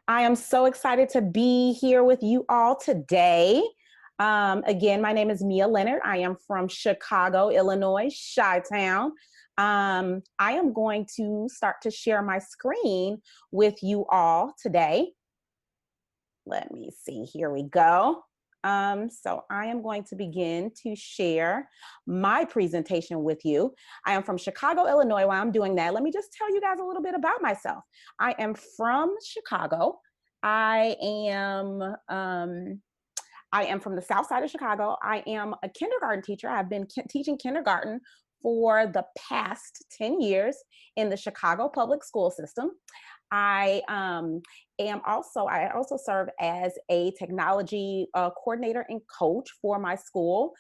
I am so excited to be here with you all today. Again, my name is Mia Leonard. I am from Chicago, Illinois, Chi-Town. I am going to start to share my screen with you all today. Let me see, here we go. So I am going to begin to share my presentation with you. I am from Chicago, Illinois. While I'm doing that, let me just tell you guys a little bit about myself. I am from Chicago. I am from the south side of Chicago. I am a kindergarten teacher. I've been teaching kindergarten for the past 10 years in the Chicago public school system. I also serve as a technology coordinator and coach for my school.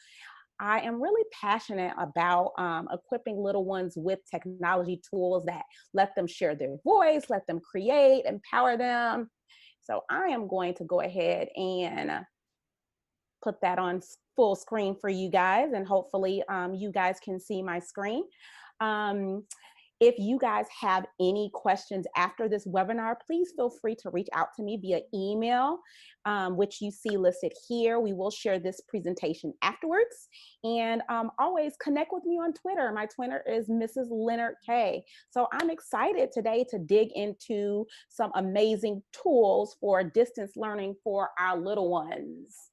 I am really passionate about equipping little ones with technology tools that let them share their voice, let them create, empower them. So I am going to go ahead and put that on full screen for you guys, and hopefully you guys can see my screen. If you guys have any questions after this webinar, please feel free to reach out to me via email, which you see listed here. We will share this presentation afterwards. And always connect with me on Twitter. My Twitter is Mrs. Leonard K. So I'm excited today to dig into some amazing tools for distance learning for our little ones.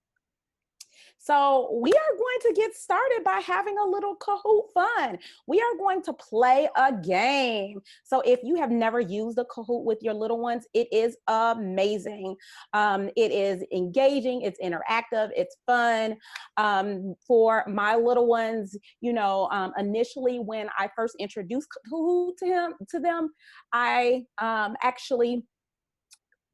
So we are going to get started by having a little Kahoot fun. We are going to play a game. So if you have never used a Kahoot with your little ones, it is amazing. It is engaging, it's interactive, it's fun. For my little ones, initially when I first introduced Kahoot to them, I actually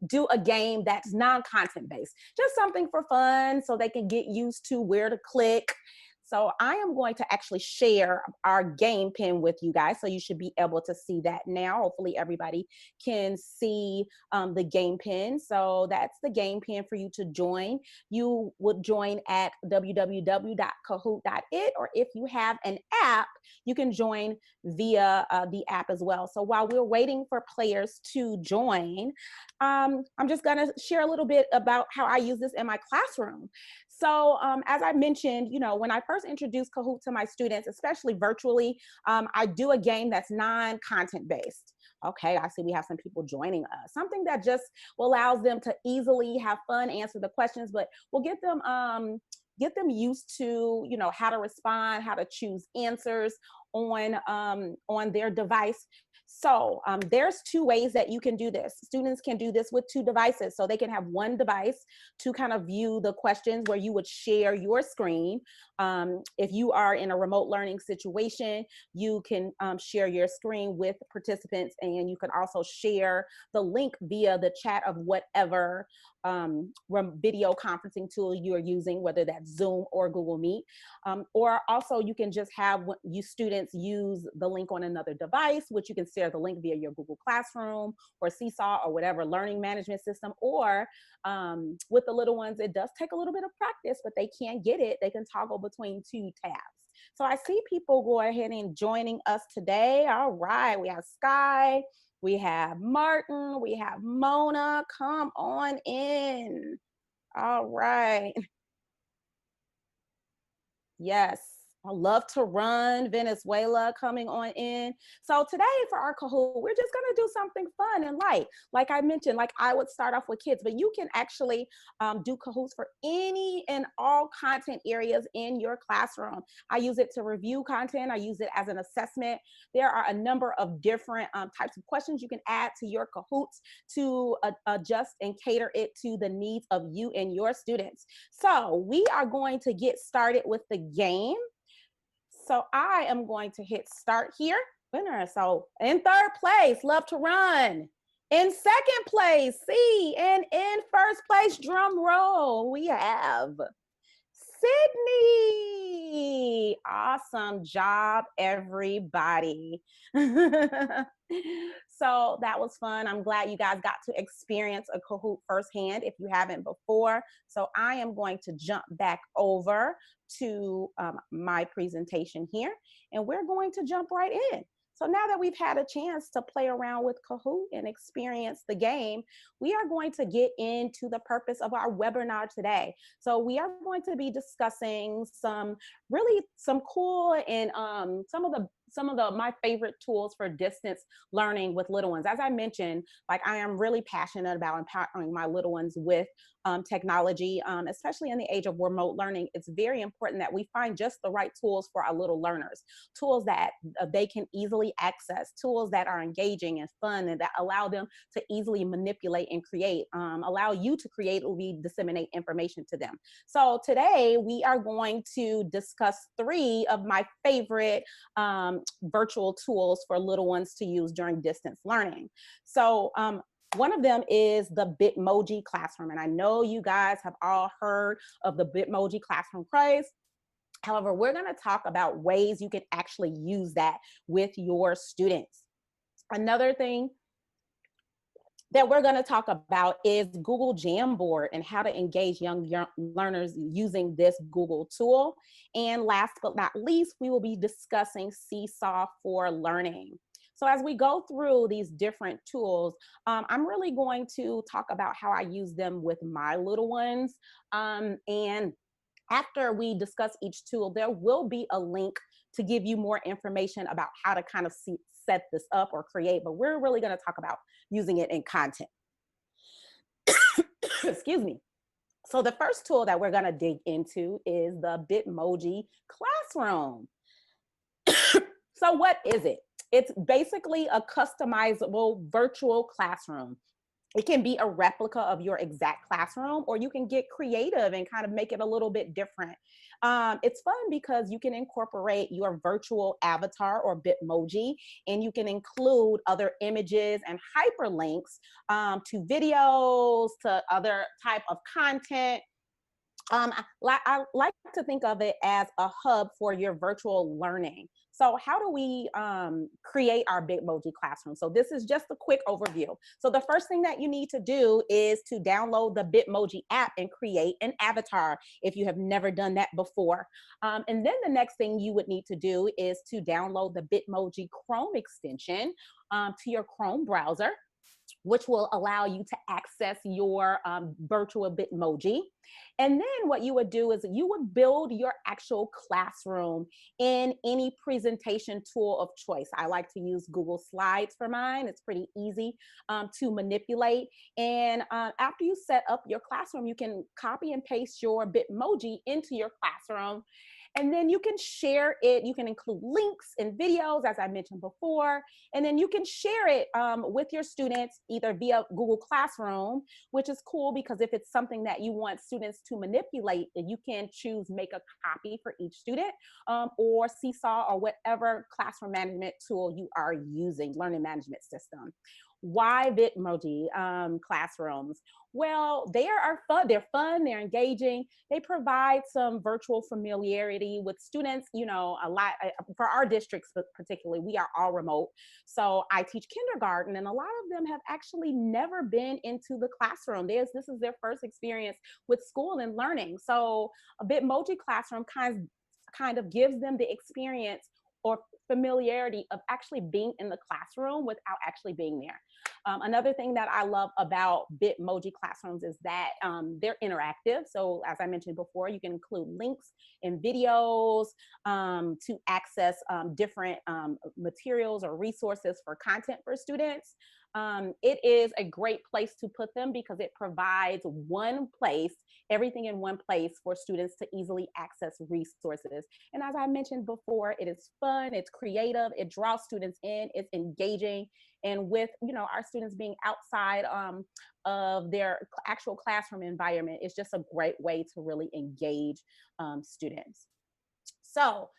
do a game that's non-content based, just something for fun so they can get used to where to click. So I am going to actually share our game pin with you guys. So you should be able to see that now. Hopefully everybody can see the game pin. So that's the game pin for you to join. You would join at www.kahoot.it, or if you have an app, you can join via the app as well. So while we're waiting for players to join, I'm just gonna share a little bit about how I use this in my classroom. So as I mentioned, when I first introduced Kahoot to my students, especially virtually, I do a game that's non-content based. Okay, I see we have some people joining us. Something that just allows them to easily have fun, answer the questions, but we'll get them used to, how to respond, how to choose answers on their device. So there's two ways that you can do this. Students can do this with two devices. So they can have one device to kind of view the questions where you would share your screen. If you are in a remote learning situation, you can share your screen with participants, and you can also share the link via the chat of whatever video conferencing tool you're using, whether that's Zoom or Google Meet. Or also you can just have you students use the link on another device, which you can share the link via your Google Classroom or Seesaw or whatever learning management system. Or with the little ones, it does take a little bit of practice, but they can get it. They can toggle between two tabs. So I see people go ahead and joining us today. All right, we have Sky, we have Martin, we have Mona. Come on in. All right. Yes. I love to run. Venezuela coming on in. So today for our Kahoot, we're just going to do something fun and light. Like I mentioned, like I would start off with kids, but you can actually do Kahoots for any and all content areas in your classroom. I use it to review content. I use it as an assessment. There are a number of different types of questions you can add to your Kahoots to adjust and cater it to the needs of you and your students. So we are going to get started with the game. So I am going to hit start here. Winner. So in third place, Love to Run. In second place, C. And in first place, drum roll, we have Sydney. Awesome job, everybody. So that was fun. I'm glad you guys got to experience a Kahoot firsthand if you haven't before. So I am going to jump back over to my presentation here, and we're going to jump right in. So now that we've had a chance to play around with Kahoot and experience the game, we are going to get into the purpose of our webinar today. So we are going to be discussing some cool and some of the my favorite tools for distance learning with little ones. As I mentioned, like I am really passionate about empowering my little ones with technology, especially in the age of remote learning. It's very important that we find just the right tools for our little learners, tools that they can easily access, tools that are engaging and fun and that allow them to easily manipulate and create, allow you to create or disseminate information to them. So today we are going to discuss 3 of my favorite virtual tools for little ones to use during distance learning. So one of them is the Bitmoji Classroom. And I know you guys have all heard of the Bitmoji Classroom craze. However, we're going to talk about ways you can actually use that with your students. Another thing that we're going to talk about is Google Jamboard and how to engage young learners using this Google tool. And last but not least, we will be discussing Seesaw for learning. So as we go through these different tools, I'm really going to talk about how I use them with my little ones. And after we discuss each tool, there will be a link to give you more information about how to kind of set this up or create, but we're really going to talk about using it in content. Excuse me. So the first tool that we're going to dig into is the Bitmoji Classroom. So what is it? It's basically a customizable virtual classroom. It can be a replica of your exact classroom, or you can get creative and kind of make it a little bit different. It's fun because you can incorporate your virtual avatar or Bitmoji, and you can include other images and hyperlinks to videos, to other type of content. I like to think of it as a hub for your virtual learning. So how do we create our Bitmoji Classroom? So this is just a quick overview. So the first thing that you need to do is to download the Bitmoji app and create an avatar if you have never done that before. And then the next thing you would need to do is to download the Bitmoji Chrome extension to your Chrome browser, which will allow you to access your virtual Bitmoji. And then what you would do is you would build your actual classroom in any presentation tool of choice. I like to use Google Slides for mine. It's pretty easy to manipulate. And after you set up your classroom, you can copy and paste your Bitmoji into your classroom. And then you can share it. You can include links and videos, as I mentioned before. And then you can share it with your students either via Google Classroom, which is cool because if it's something that you want students to manipulate, you can choose make a copy for each student, or Seesaw, or whatever classroom management tool you are using, learning management system. Why Bitmoji classrooms? Well, they are fun. They're fun. They're engaging. They provide some virtual familiarity with students. You know, a lot for our districts, particularly, we are all remote. So I teach kindergarten, and a lot of them have actually never been into the classroom. This is their first experience with school and learning. So a Bitmoji classroom kind of gives them the experience or familiarity of actually being in the classroom without actually being there. Another thing that I love about Bitmoji classrooms is that they're interactive. So as I mentioned before, you can include links and videos to access different materials or resources for content for students. It is a great place to put them because it provides one place, everything in one place for students to easily access resources. And as I mentioned before, it is fun, it's creative, it draws students in, it's engaging. And with, you know, our students being outside of their actual classroom environment, it's just a great way to really engage students. So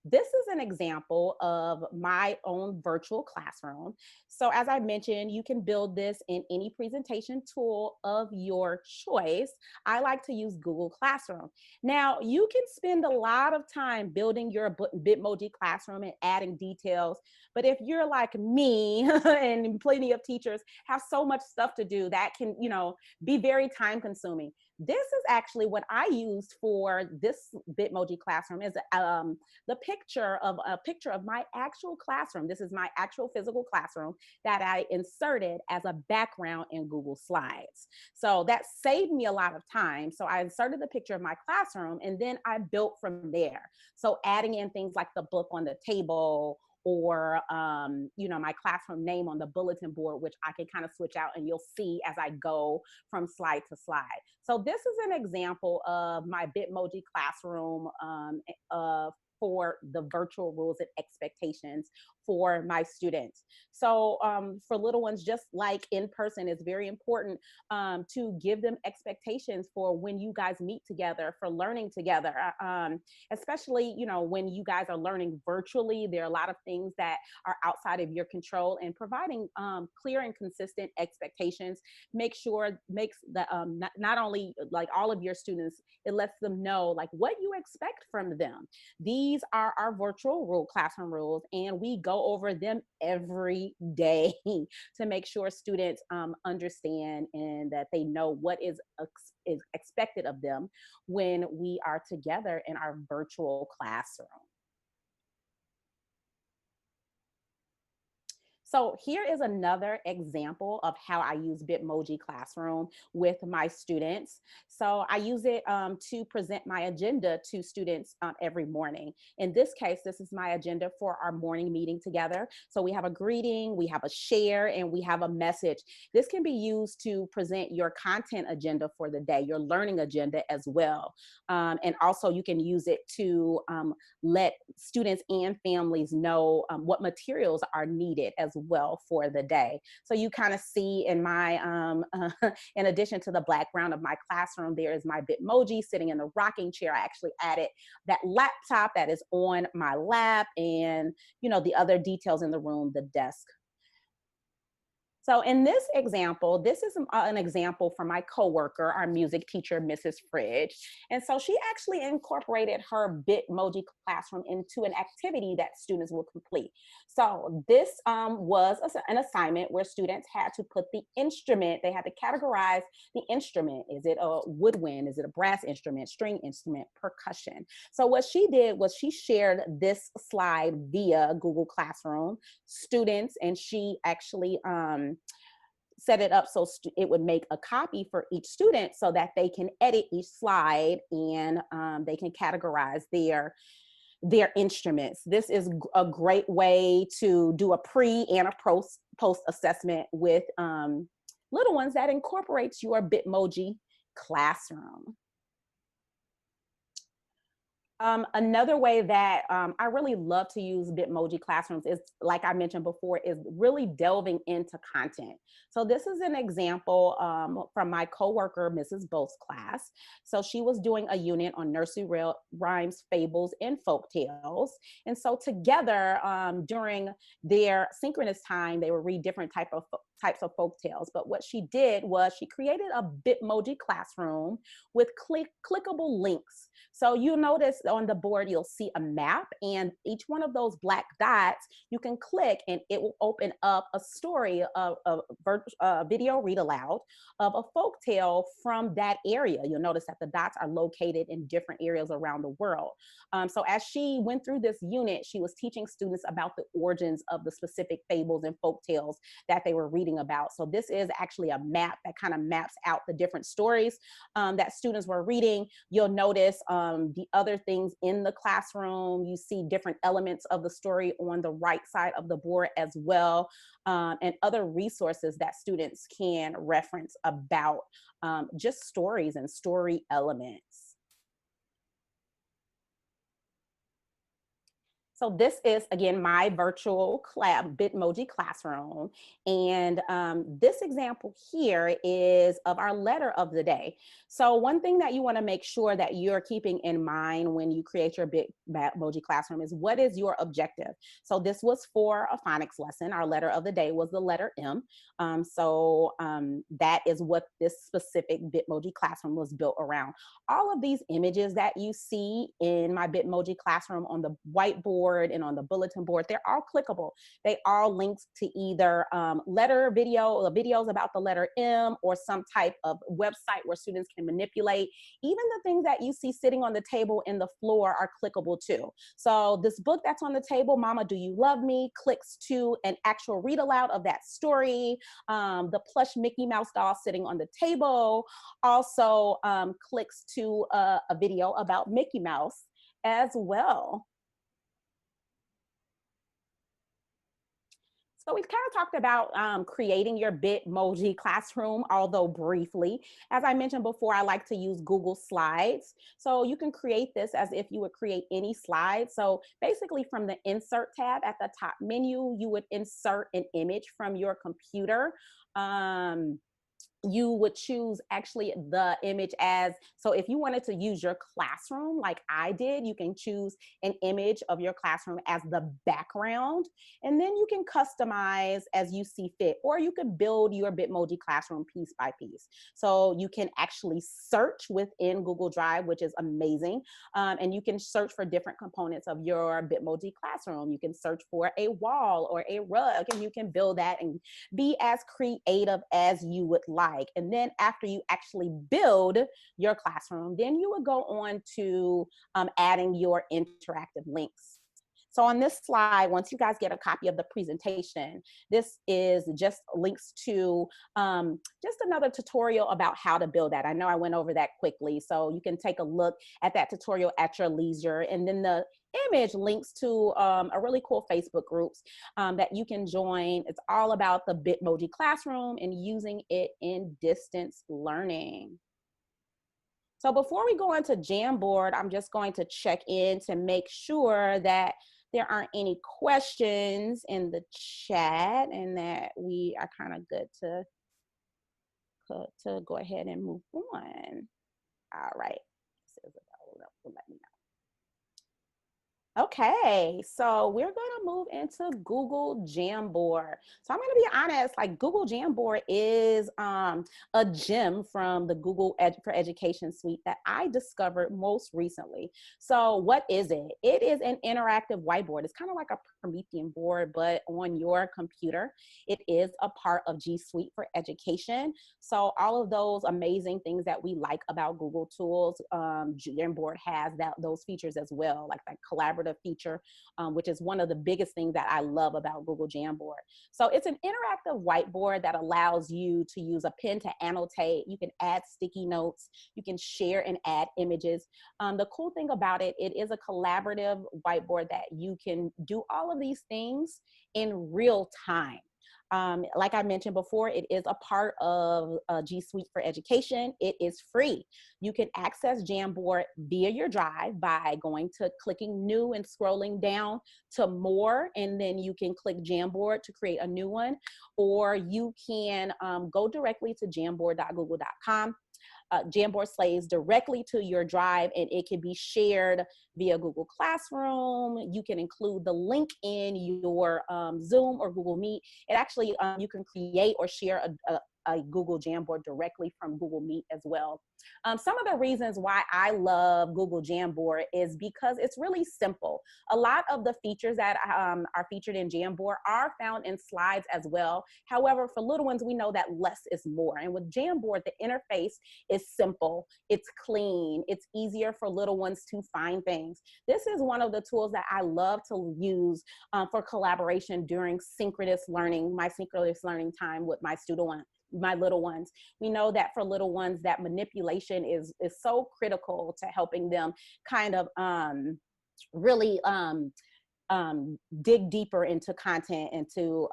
this is an example of my own virtual classroom. So as I mentioned, you can build this in any presentation tool of your choice. I like to use Google Classroom. Now, you can spend a lot of time building your Bitmoji classroom and adding details, but if you're like me and plenty of teachers have so much stuff to do, that can, you know, be very time consuming. This is actually what I used for this Bitmoji classroom is the picture of my actual classroom. This is my actual physical classroom that I inserted as a background in Google Slides. So that saved me a lot of time. So I inserted the picture of my classroom and then I built from there. So adding in things like the book on the table, or my classroom name on the bulletin board, which I can kind of switch out and you'll see as I go from slide to slide. So this is an example of my Bitmoji Classroom for the virtual rules and expectations for my students. So for little ones, just like in person, it's very important to give them expectations for when you guys meet together, for learning together. Especially, when you guys are learning virtually, there are a lot of things that are outside of your control, and providing clear and consistent expectations makes the not only like all of your students, it lets them know like what you expect from them. These are our virtual classroom rules, and we go over them every day to make sure students understand and that they know what is expected of them when we are together in our virtual classroom. So here is another example of how I use Bitmoji Classroom with my students. So I use it to present my agenda to students every morning. In this case, this is my agenda for our morning meeting together. So we have a greeting, we have a share, and we have a message. This can be used to present your content agenda for the day, your learning agenda as well. And also you can use it to let students and families know what materials are needed as well for the day. So you kind of see in my, in addition to the background of my classroom, there is my Bitmoji sitting in the rocking chair. I actually added that laptop that is on my lap, and the other details in the room, the desk. So in this example, this is an example from my coworker, our music teacher, Mrs. Fridge. And so she actually incorporated her Bitmoji Classroom into an activity that students will complete. So this was an assignment where students had to put the instrument, they had to categorize the instrument. Is it a woodwind? Is it a brass instrument, string instrument, percussion? So what she did was she shared this slide via Google Classroom students, and she actually set it up so it would make a copy for each student so that they can edit each slide, and they can categorize their instruments. This is a great way to do a pre and a post assessment with little ones that incorporates your Bitmoji Classroom. Another way that I really love to use Bitmoji Classrooms is, like I mentioned before, is really delving into content. So this is an example from my coworker, Mrs. Both's class. So she was doing a unit on nursery rhymes, fables, and folk tales. And so together during their synchronous time, they would read different types of folk tales. But what she did was she created a Bitmoji Classroom with clickable links. So you'll notice on the board, you'll see a map, and each one of those black dots, you can click and it will open up a story of a video read aloud of a folk tale from that area. You'll notice that the dots are located in different areas around the world. So as she went through this unit, she was teaching students about the origins of the specific fables and folk tales that they were reading about. So this is actually a map that kind of maps out the different stories that students were reading. You'll notice the other things in the classroom. You see different elements of the story on the right side of the board as well, and other resources that students can reference about just stories and story elements. So this is, again, my virtual Bitmoji Classroom. And this example here is of our letter of the day. So one thing that you want to make sure that you're keeping in mind when you create your Bitmoji Classroom is, what is your objective? So this was for a phonics lesson. Our letter of the day was the letter M. That is what this specific Bitmoji Classroom was built around. All of these images that you see in my Bitmoji Classroom on the whiteboard, board and on the bulletin board. They're all clickable. They all links to either letter video or videos about the letter M or some type of website where students can manipulate. Even the things that you see sitting on the table and the floor are clickable too. So this book that's on the table, Mama, Do You Love Me, clicks to an actual read aloud of that story. The plush Mickey Mouse doll sitting on the table also clicks to a video about Mickey Mouse as well. So we've kind of talked about creating your Bitmoji classroom, although briefly. As I mentioned before, I like to use Google Slides. So you can create this as if you would create any slide. So basically from the Insert tab at the top menu, you would insert an image from your computer. You would choose actually the image as, so if you wanted to use your classroom like I did, you can choose an image of your classroom as the background, and then you can customize as you see fit, or you could build your Bitmoji classroom piece by piece. So you can actually search within Google Drive, which is amazing, and you can search for different components of your Bitmoji classroom. You can search for a wall or a rug, and you can build that and be as creative as you would like. And then after you actually build your classroom, then you would go on to adding your interactive links. So on this slide, once you guys get a copy of the presentation, this is just links to just another tutorial about how to build that. I know I went over that quickly, so you can take a look at that tutorial at your leisure. And then the image links to a really cool Facebook groups that you can join. It's all about the Bitmoji Classroom and using it in distance learning. So before we go into Jamboard, I'm just going to check in to make sure that there aren't any questions in the chat and that we are kind of good to go ahead and move on. All right. Let me know. Okay, so we're going to move into Google Jamboard. So I'm going to be honest, like Google Jamboard is a gem from the Google for Education suite that I discovered most recently. So what is it? It is an interactive whiteboard. It's kind of like a Promethean board, but on your computer. It is a part of G Suite for Education. So all of those amazing things that we like about Google tools, Jamboard has those features as well, like that collaborative feature, which is one of the biggest things that I love about Google Jamboard. So it's an interactive whiteboard that allows you to use a pen to annotate. You can add sticky notes. You can share and add images. The cool thing about it, it is a collaborative whiteboard that you can do all of these things in real time. Like I mentioned before, it is a part of G Suite for Education. It is free. You can access Jamboard via your Drive by clicking new and scrolling down to more, and then you can click Jamboard to create a new one, or you can go directly to jamboard.google.com. Jamboard slaves directly to your Drive, and it can be shared via Google Classroom. You can include the link in your Zoom or Google Meet. It actually, you can create or share a Google Jamboard directly from Google Meet as well. Some of the reasons why I love Google Jamboard is because it's really simple. A lot of the features that are featured in Jamboard are found in slides as well. However, for little ones, we know that less is more. And with Jamboard, the interface is simple, it's clean, it's easier for little ones to find things. This is one of the tools that I love to use for collaboration during synchronous learning, my synchronous learning time with my little ones. We know that for little ones, that manipulation is so critical to helping them kind of really dig deeper into content and to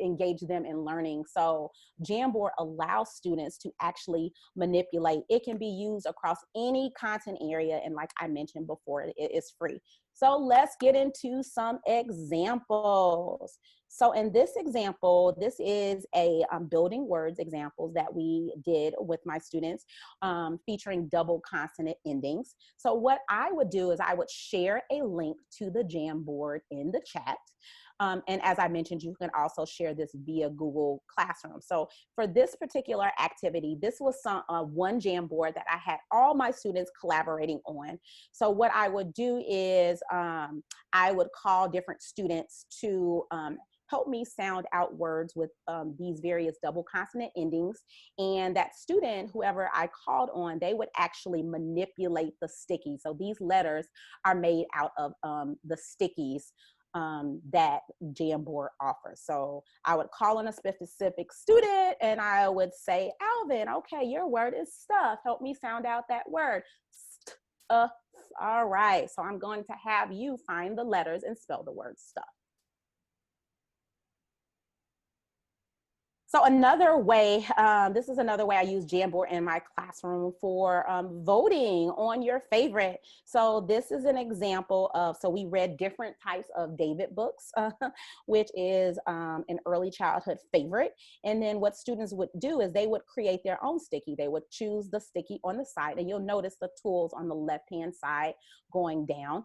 engage them in learning. So Jamboard allows students to actually manipulate. It can be used across any content area, and like I mentioned before, it is free. So let's get into some examples. So in this example, this is a building words examples that we did with my students featuring double consonant endings. So what I would do is I would share a link to the Jamboard in the chat. And as I mentioned, you can also share this via Google Classroom. So for this particular activity, this was one Jamboard that I had all my students collaborating on. So what I would do is I would call different students to help me sound out words with these various double consonant endings. And that student, whoever I called on, they would actually manipulate the sticky. So these letters are made out of the stickies that Jamboard offers. So I would call on a specific student and I would say, Alvin, okay, your word is stuff. Help me sound out that word. Stuff. All right. So I'm going to have you find the letters and spell the word stuff. So another way, this is another way I use Jamboard in my classroom for voting on your favorite. So this is an example of, so we read different types of David books, which is an early childhood favorite. And then what students would do is they would create their own sticky. They would choose the sticky on the side, and you'll notice the tools on the left-hand side going down.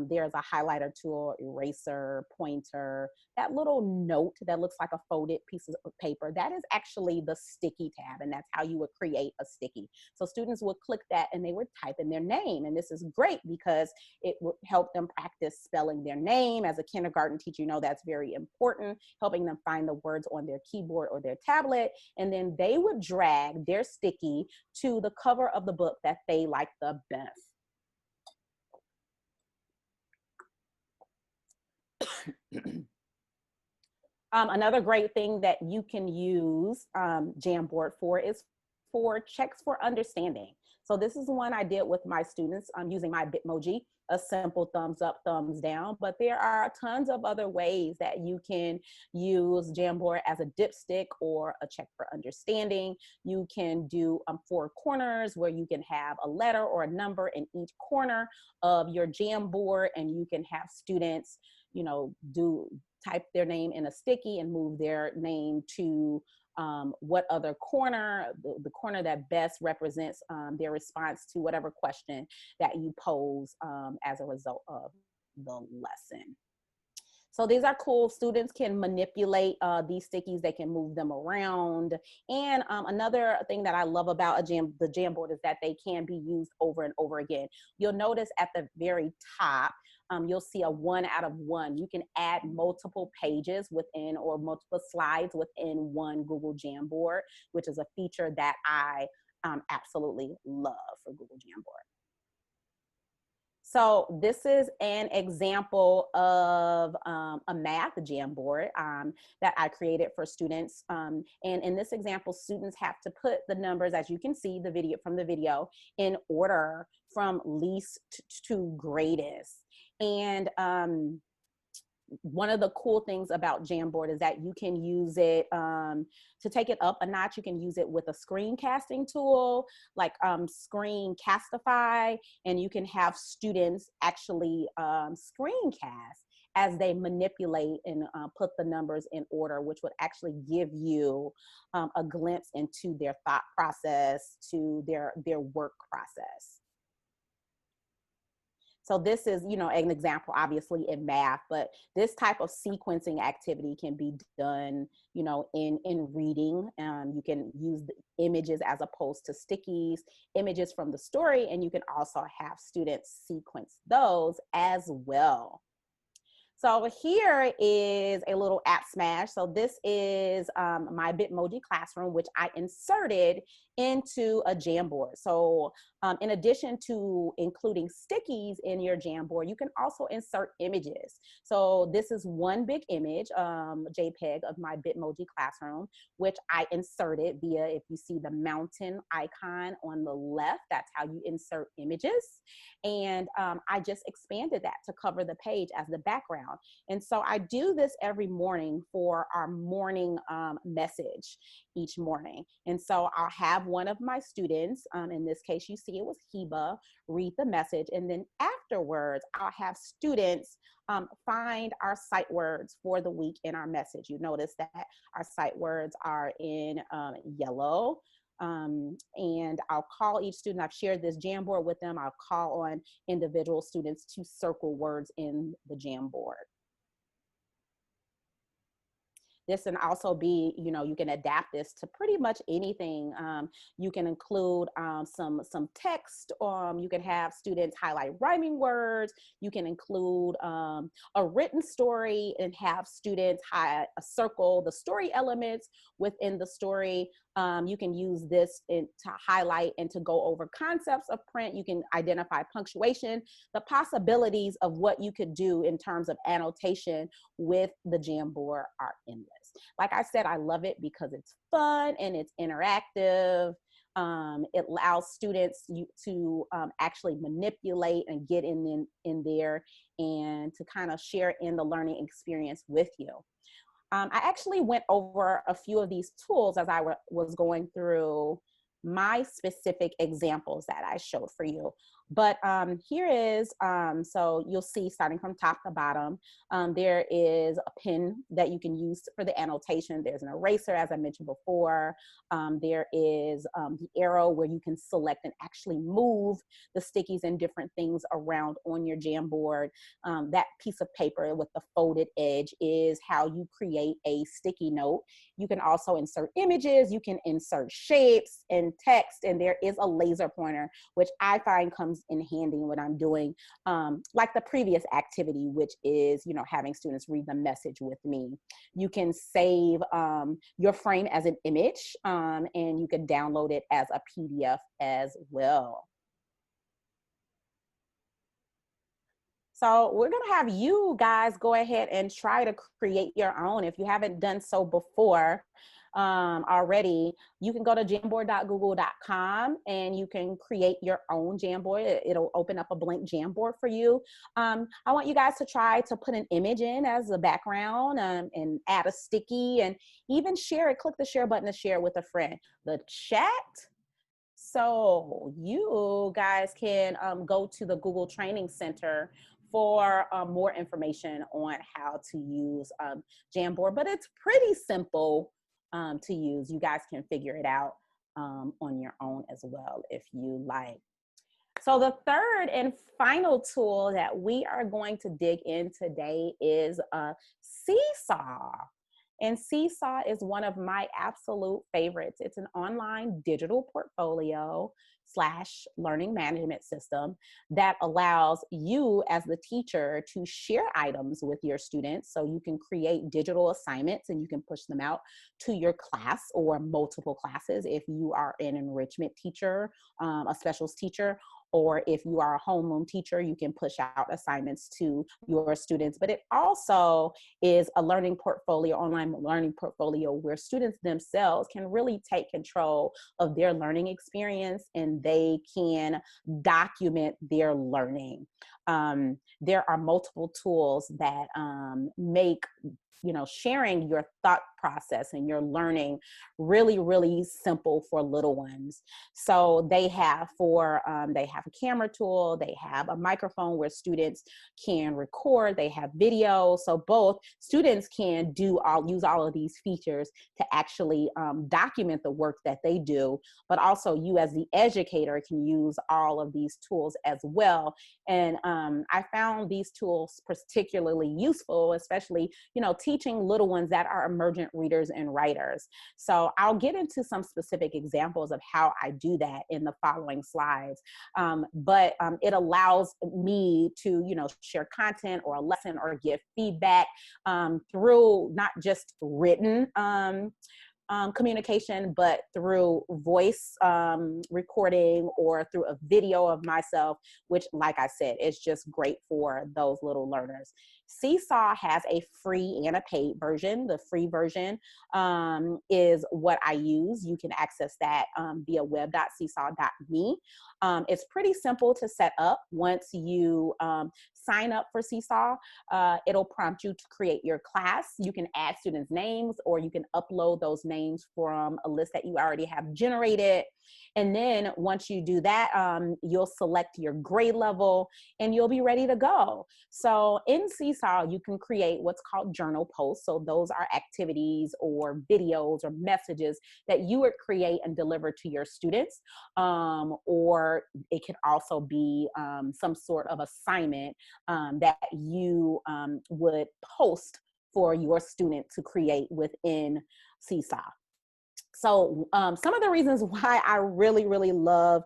There's a highlighter tool, eraser, pointer, that little note that looks like a folded piece of paper. That is actually the sticky tab, and that's how you would create a sticky. So students would click that and they would type in their name. And this is great because it would help them practice spelling their name. As a kindergarten teacher, you know that's very important, helping them find the words on their keyboard or their tablet. And then they would drag their sticky to the cover of the book that they like the best. Another great thing that you can use Jamboard for is for checks for understanding. So this is one I did with my students using my Bitmoji, a simple thumbs up, thumbs down, but there are tons of other ways that you can use Jamboard as a dipstick or a check for understanding. You can do 4 corners where you can have a letter or a number in each corner of your Jamboard, and you can have students, you know, type their name in a sticky and move their name to what other corner, the corner that best represents their response to whatever question that you pose as a result of the lesson. So these are cool. Students can manipulate these stickies. They can move them around. And another thing that I love about the Jamboard is that they can be used over and over again. You'll notice at the very top, you'll see a 1 out of 1. You can add multiple pages within or multiple slides within one Google Jamboard, which is a feature that I absolutely love for Google Jamboard. So this is an example of a math Jamboard that I created for students. And in this example, students have to put the numbers, as you can see from the video, in order from least to greatest. And one of the cool things about Jamboard is that you can use it to take it up a notch. You can use it with a screencasting tool like Screencastify, and you can have students actually screencast as they manipulate and put the numbers in order, which would actually give you a glimpse into their thought process, to their work process. So this is, you know, an example, obviously, in math, but this type of sequencing activity can be done, you know, in reading. You can use the images as opposed to stickies, images from the story, and you can also have students sequence those as well. So here is a little app smash. So this is my Bitmoji Classroom, which I inserted into a Jamboard. So in addition to including stickies in your Jamboard, you can also insert images. So this is one big image, JPEG of my Bitmoji Classroom, which I inserted via, if you see the mountain icon on the left, that's how you insert images. And I just expanded that to cover the page as the background. And so I do this every morning for our morning message each morning. And so I'll have one of my students, in this case, you see it was Heba, read the message. And then afterwards, I'll have students find our sight words for the week in our message. You notice that our sight words are in yellow. And I'll call each student. I've shared this Jamboard with them. I'll call on individual students to circle words in the Jamboard. This can also be, you can adapt this to pretty much anything. You can include some text. You can have students highlight rhyming words. You can include a written story and have students circle the story elements within the story. You can use this to highlight and to go over concepts of print. You can identify punctuation. The possibilities of what you could do in terms of annotation with the Jamboard are endless. Like I said, I love it because it's fun and it's interactive. It allows students to actually manipulate and get in there and to kind of share in the learning experience with you. I actually went over a few of these tools as I was going through my specific examples that I showed for you. But here is, so you'll see starting from top to bottom, there is a pen that you can use for the annotation. There's an eraser, as I mentioned before. There is the arrow where you can select and actually move the stickies and different things around on your Jamboard. That piece of paper with the folded edge is how you create a sticky note. You can also insert images, you can insert shapes and text, and there is a laser pointer, which I find comes in handy when I'm doing like the previous activity, which is, having students read the message with me. You can save your frame as an image, and you can download it as a PDF as well. So we're going to have you guys go ahead and try to create your own. If you haven't done so before already, you can go to jamboard.google.com and you can create your own Jamboard. It'll open up a blank Jamboard for you. I want you guys to try to put an image in as a background and add a sticky and even share it. Click the share button to share with a friend. The chat. So you guys can go to the Google Training Center for more information on how to use Jamboard, but it's pretty simple to use. You guys can figure it out on your own as well if you like. So the third and final tool that we are going to dig in today is Seesaw. And Seesaw is one of my absolute favorites. It's an online digital portfolio / learning management system that allows you as the teacher to share items with your students. So you can create digital assignments and you can push them out to your class or multiple classes if you are an enrichment teacher, a specials teacher, or if you are a homeroom teacher, you can push out assignments to your students. But it also is a learning portfolio, online learning portfolio, where students themselves can really take control of their learning experience and they can document their learning. There are multiple tools that make sharing your thought process and your learning really, really simple for little ones. So they have a camera tool, they have a microphone where students can record, they have video. So both students can use all of these features to actually document the work that they do, but also you as the educator can use all of these tools as well. And I found these tools particularly useful, especially, teaching little ones that are emergent readers and writers. So I'll get into some specific examples of how I do that in the following slides. But it allows me to, share content or a lesson or give feedback through not just written communication, but through voice recording or through a video of myself, which, like I said, is just great for those little learners. Seesaw has a free and a paid version. The free version is what I use. You can access that via web.seesaw.me. It's pretty simple to set up. Once you sign up for Seesaw, it'll prompt you to create your class. You can add students' names or you can upload those names from a list that you already have generated. And then once you do that, you'll select your grade level and you'll be ready to go. So in Seesaw, you can create what's called journal posts. So those are activities or videos or messages that you would create and deliver to your students. Or it could also be some sort of assignment that you would post for your student to create within Seesaw. So some of the reasons why I really, really love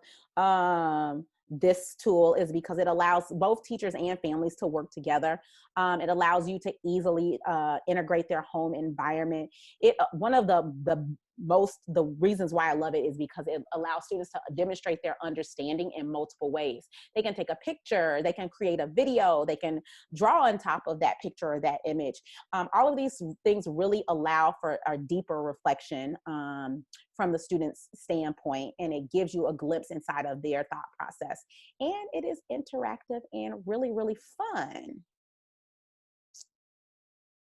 this tool is because it allows both teachers and families to work together. It allows you to easily integrate their home environment. One of the reasons why I love it is because it allows students to demonstrate their understanding in multiple ways. They can take a picture, they can create a video, they can draw on top of that picture or that image. All of these things really allow for a deeper reflection from the student's standpoint, and it gives you a glimpse inside of their thought process. And it is interactive and really, really fun.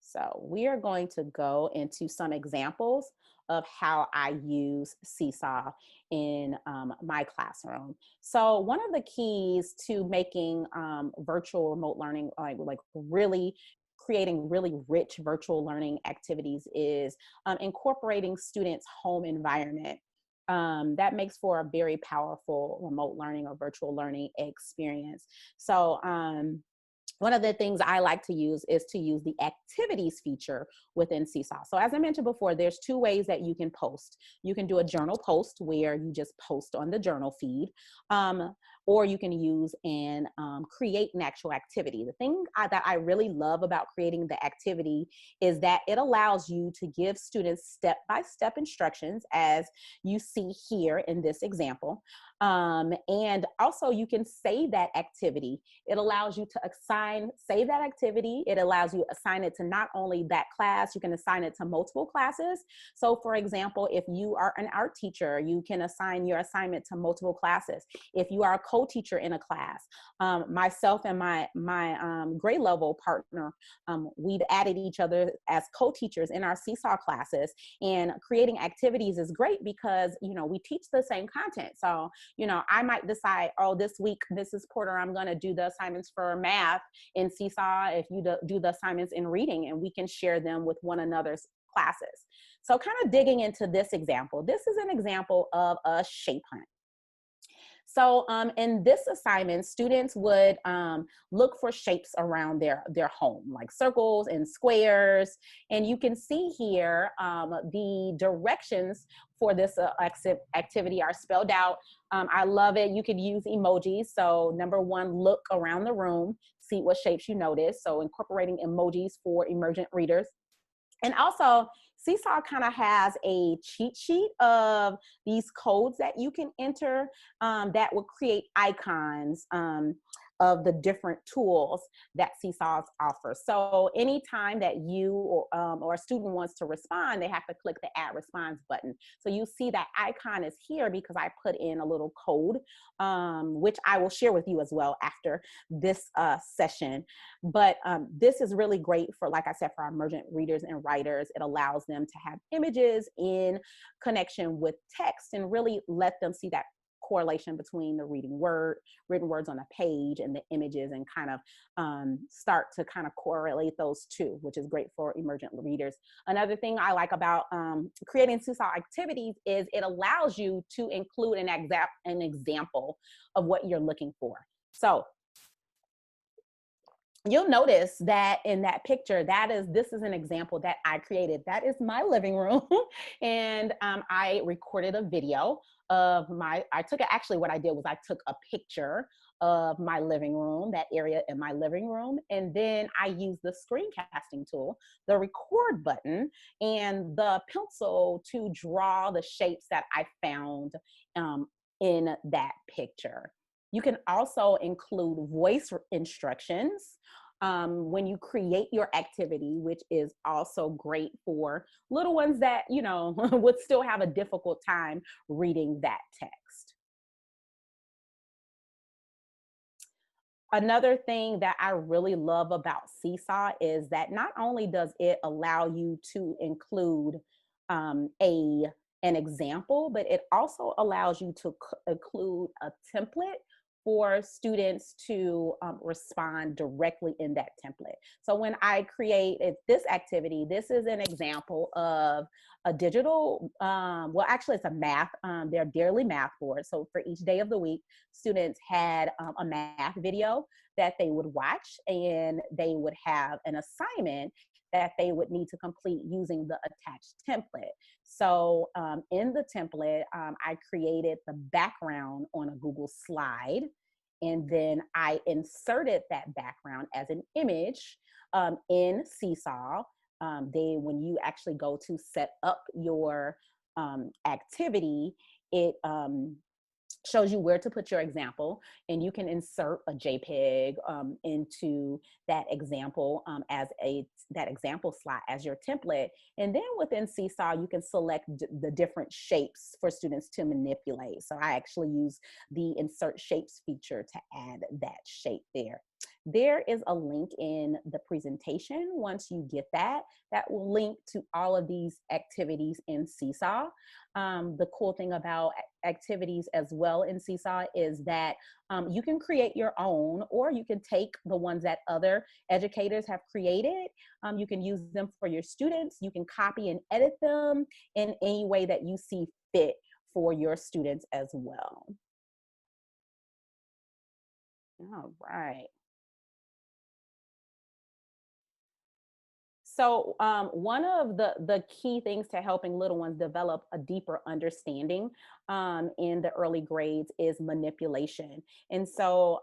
So we are going to go into some examples of how I use Seesaw in my classroom. So one of the keys to making virtual remote learning, like really creating really rich virtual learning activities, is incorporating students' home environment. That makes for a very powerful remote learning or virtual learning experience. So one of the things I like to use is to use the activities feature within Seesaw. So as I mentioned before, there's two ways that you can post. You can do a journal post where you just post on the journal feed, or you can use and create an actual activity. The thing that I really love about creating the activity is that it allows you to give students step-by-step instructions, as you see here in this example. And also you can save that activity. It allows you to save that activity. It allows you to assign it to not only that class, you can assign it to multiple classes. So for example, if you are an art teacher, you can assign your assignment to multiple classes. If you are a co-teacher in a class, myself and my grade level partner, we've added each other as co-teachers in our Seesaw classes. And creating activities is great because, we teach the same content. So, I might decide, oh, this week, Mrs. Porter, I'm going to do the assignments for math in Seesaw. If you do the assignments in reading, and we can share them with one another's classes. So kind of digging into this example, this is an example of a shape hunt. So in this assignment, students would look for shapes around their home, like circles and squares. And you can see here the directions for this activity are spelled out. I love it. You could use emojis. So number one, look around the room, see what shapes you notice. So incorporating emojis for emergent readers. And also, Seesaw kind of has a cheat sheet of these codes that you can enter that will create icons of the different tools that Seesaw offers. So anytime that you or a student wants to respond, they have to click the Add Response button. So you see that icon is here because I put in a little code, which I will share with you as well after this session. But this is really great for, like I said, for our emergent readers and writers. It allows them to have images in connection with text and really let them see that correlation between the written words on a page and the images, and kind of start to kind of correlate those two, which is great for emergent readers. Another thing I like about creating Seesaw activities is it allows you to include an example of what you're looking for. So you'll notice that in that picture, this is an example that I created. That is my living room. And I recorded a video of actually what I did was I took a picture of my living room, that area in my living room. And then I used the screencasting tool, the record button, and the pencil to draw the shapes that I found in that picture. You can also include voice instructions when you create your activity, which is also great for little ones that, would still have a difficult time reading that text. Another thing that I really love about Seesaw is that not only does it allow you to include an example, but it also allows you to include a template for students to respond directly in that template. So when I create this activity, this is an example of a digital, well, actually it's a math, their daily math board. So for each day of the week, students had a math video that they would watch, and they would have an assignment that they would need to complete using the attached template. So in the template, I created the background on a Google slide, and then I inserted that background as an image in Seesaw. When you actually go to set up your activity, it shows you where to put your example, and you can insert a JPEG into that example that example slide as your template. And then within Seesaw, you can select the different shapes for students to manipulate. So I actually use the insert shapes feature to add that shape there. There is a link in the presentation. Once you get that, that will link to all of these activities in Seesaw. The cool thing about activities as well in Seesaw is that you can create your own, or you can take the ones that other educators have created. You can use them for your students. You can copy and edit them in any way that you see fit for your students as well. All right. So one of the key things to helping little ones develop a deeper understanding in the early grades is manipulation. And so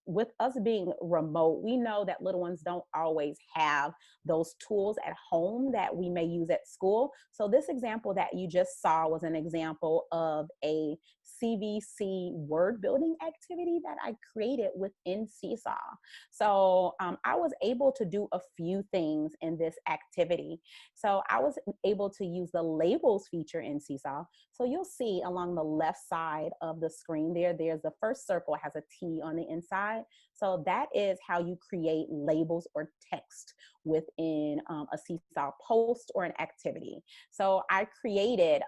with us being remote, we know that little ones don't always have those tools at home that we may use at school. So this example that you just saw was an example of a CVC word building activity that I created within Seesaw. So I was able to do a few things in this activity. So I was able to use the labels feature in Seesaw. So you'll see along the left side of the screen there's the first circle has a T on the inside. So that is how you create labels or text within a Seesaw post or an activity. So I created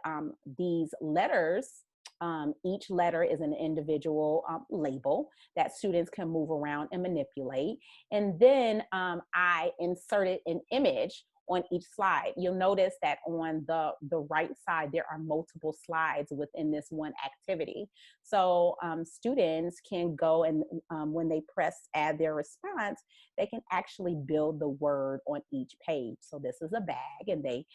these letters. Each letter is an individual label that students can move around and manipulate. And then I inserted an image on each slide. You'll notice that on the right side, there are multiple slides within this one activity. So students can go and when they press add their response, they can actually build the word on each page. So this is a bag, and they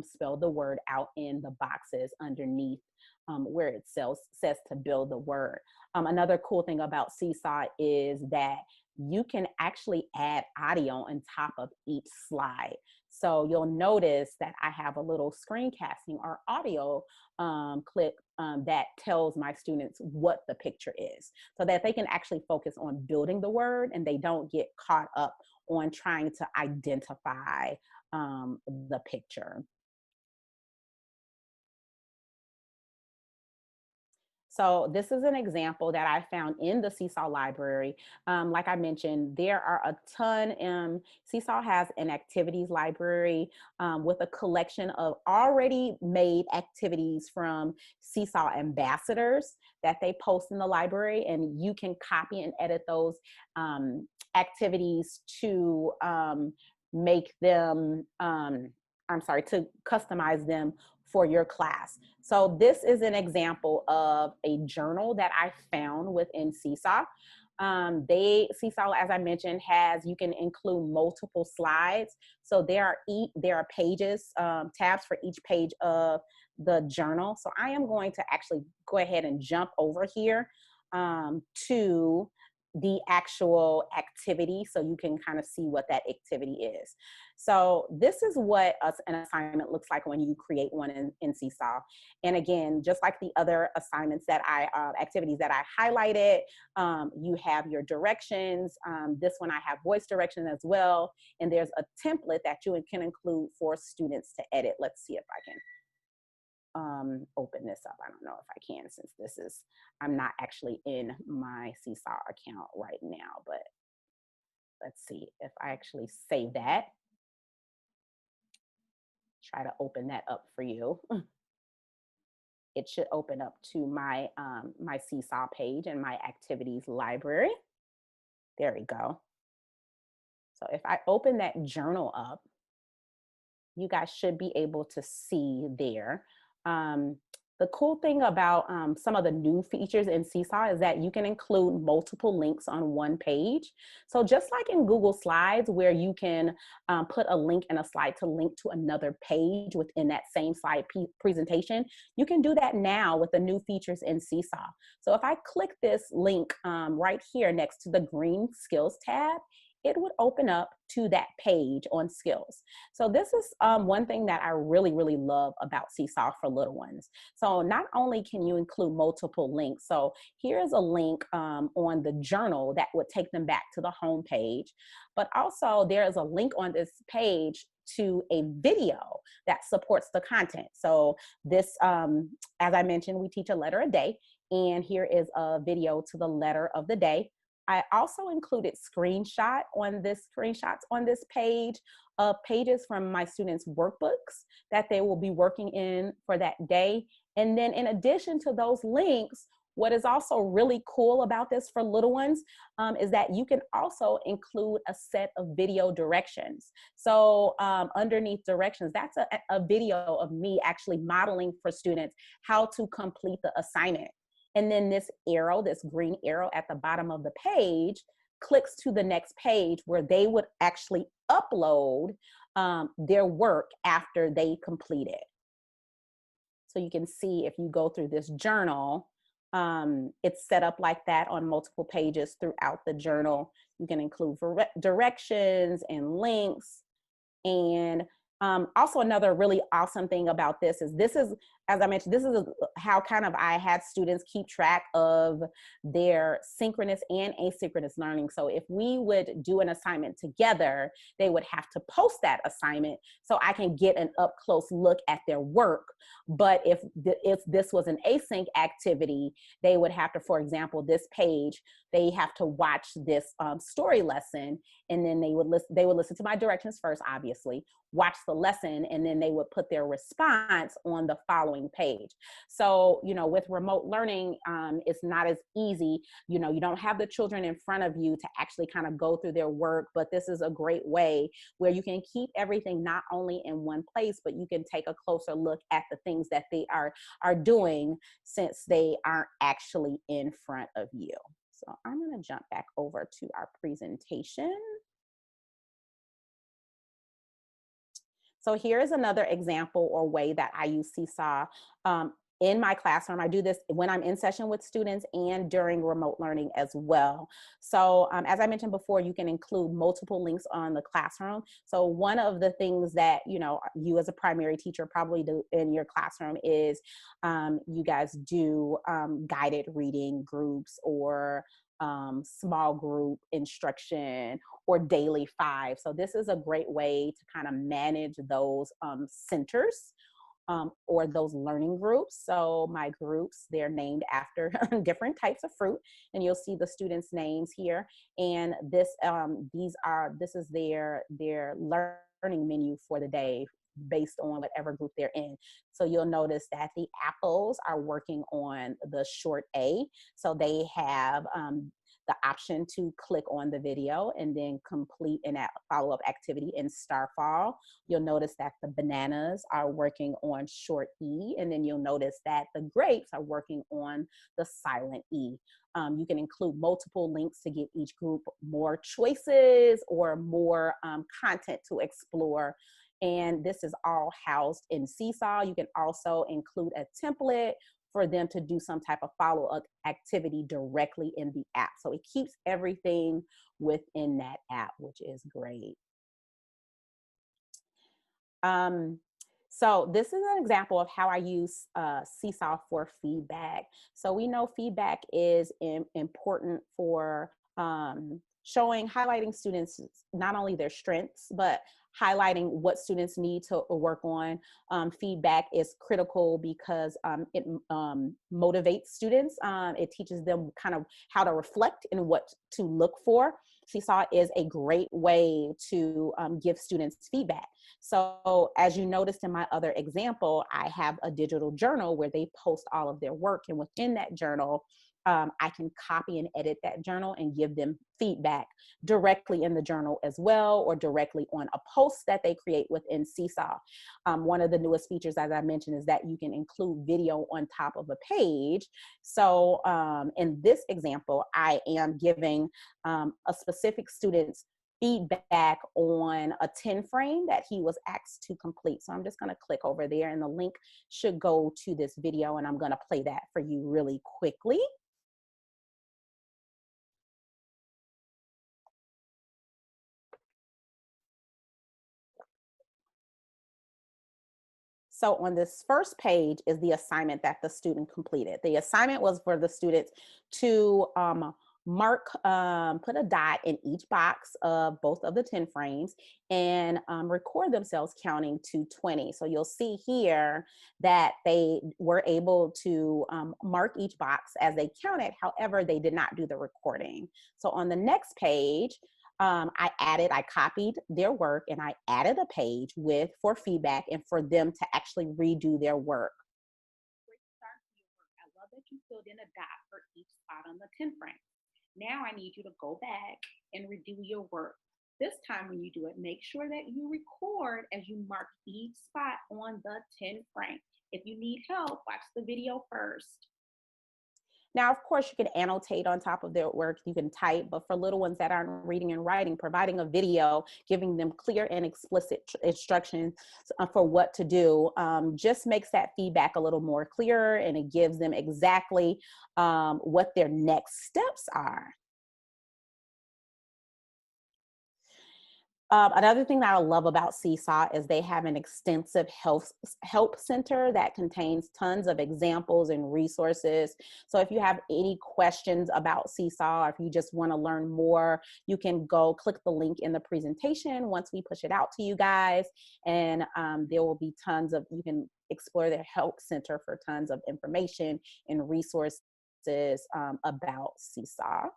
spell the word out in the boxes underneath where it says to build the word. Another cool thing about Seesaw is that you can actually add audio on top of each slide. So you'll notice that I have a little screencasting or audio clip that tells my students what the picture is, so that they can actually focus on building the word and they don't get caught up on trying to identify the picture. So this is an example that I found in the Seesaw library. Like I mentioned, there are a ton. Seesaw has an activities library with a collection of already made activities from Seesaw ambassadors that they post in the library, and you can copy and edit those activities to make them, to customize them for your class. So this is an example of a journal that I found within Seesaw. Seesaw, as I mentioned, you can include multiple slides. So there are pages, tabs for each page of the journal. So I am going to actually go ahead and jump over here to the actual activity so you can kind of see what that activity is. So this is what an assignment looks like when you create one in Seesaw. And again, just like the other assignments activities that I highlighted, you have your directions. This one I have voice direction as well. And there's a template that you can include for students to edit. Let's see if I can open this up. I don't know if I can, since I'm not actually in my Seesaw account right now, but let's see if I actually save that. Try to open that up for you. It should open up to my my Seesaw page and my activities library. There we go. So if I open that journal up, you guys should be able to see there. The cool thing about some of the new features in Seesaw is that you can include multiple links on one page. So just like in Google Slides, where you can put a link in a slide to link to another page within that same slide presentation, you can do that now with the new features in Seesaw. So if I click this link right here next to the green Skills tab, it would open up to that page on skills. So this is one thing that I really, really love about Seesaw for little ones. So not only can you include multiple links, so here's a link on the journal that would take them back to the home page, but also there is a link on this page to a video that supports the content. So this, as I mentioned, we teach a letter a day, and here is a video to the letter of the day. I also included screenshots on this page of pages from my students' workbooks that they will be working in for that day. And then in addition to those links, what is also really cool about this for little ones is that you can also include a set of video directions. So underneath directions, that's a video of me actually modeling for students how to complete the assignment. And then this arrow, this green arrow at the bottom of the page, clicks to the next page where they would actually upload their work after they complete it. So you can see if you go through this journal, it's set up like that on multiple pages throughout the journal. You can include directions and links. And also another really awesome thing about this is, as I mentioned, this is how kind of I had students keep track of their synchronous and asynchronous learning. So if we would do an assignment together, they would have to post that assignment so I can get an up close look at their work. But if this was an async activity, they would have to, for example, this page, they have to watch this story lesson, and then they would listen to my directions first, obviously, watch the lesson, and then they would put their response on the following page. So, with remote learning, it's not as easy. You don't have the children in front of you to actually kind of go through their work, but this is a great way where you can keep everything not only in one place, but you can take a closer look at the things that they are doing since they aren't actually in front of you. So I'm going to jump back over to our presentation. So here's another example or way that I use Seesaw in my classroom. I do this when I'm in session with students and during remote learning as well. So as I mentioned before, you can include multiple links on the classroom. So one of the things that you as a primary teacher probably do in your classroom is you guys do guided reading groups or small group instruction or daily 5. So this is a great way to kind of manage those centers or those learning groups. So my groups, they're named after different types of fruit, and you'll see the students' names here. And this is their learning menu for the day based on whatever group they're in. So you'll notice that the apples are working on the short A. So they have the option to click on the video and then complete a follow-up activity in Starfall. You'll notice that the bananas are working on short E, and then you'll notice that the grapes are working on the silent E. You can include multiple links to give each group more choices or more content to explore. And this is all housed in Seesaw. You can also include a template for them to do some type of follow-up activity directly in the app. So it keeps everything within that app, which is great. So this is an example of how I use Seesaw for feedback. So we know feedback is important for highlighting students, not only their strengths, but highlighting what students need to work on. Feedback is critical because it motivates students. It teaches them kind of how to reflect and what to look for. Seesaw is a great way to give students feedback. So as you noticed in my other example, I have a digital journal where they post all of their work, and within that journal, I can copy and edit that journal and give them feedback directly in the journal as well, or directly on a post that they create within Seesaw. One of the newest features, as I mentioned, is that you can include video on top of a page. So in this example, I am giving a specific student's feedback on a 10 frame that he was asked to complete. So I'm just going to click over there, and the link should go to this video, and I'm going to play that for you really quickly. So on this first page is the assignment that the student completed. The assignment was for the students to put a dot in each box of both of the 10 frames and record themselves counting to 20. So you'll see here that they were able to mark each box as they counted. However, they did not do the recording. So on the next page, I copied their work and I added a page for feedback and for them to actually redo their work. I love that you filled in a dot for each spot on the 10 frame. Now I need you to go back and redo your work. This time when you do it, make sure that you record as you mark each spot on the 10 frame. If you need help, watch the video first. Now, of course, you can annotate on top of their work, you can type, but for little ones that aren't reading and writing, providing a video, giving them clear and explicit instructions for what to do just makes that feedback a little more clearer, and it gives them exactly what their next steps are. Another thing that I love about Seesaw is they have an extensive help center that contains tons of examples and resources. So if you have any questions about Seesaw, or if you just want to learn more, you can go click the link in the presentation once we push it out to you guys. And there will be you can explore their help center for tons of information and resources about Seesaw.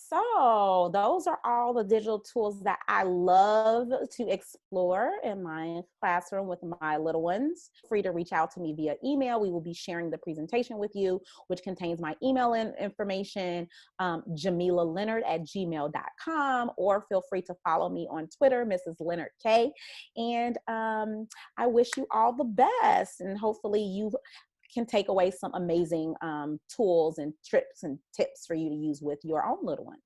So those are all the digital tools that I love to explore in my classroom with my little ones. Feel free to reach out to me via email. We will be sharing the presentation with you, which contains my email information, JamilaLeonard@gmail.com, or feel free to follow me on Twitter, Mrs. Leonard K. And I wish you all the best, and hopefully you can take away some amazing tools and tricks and tips for you to use with your own little ones.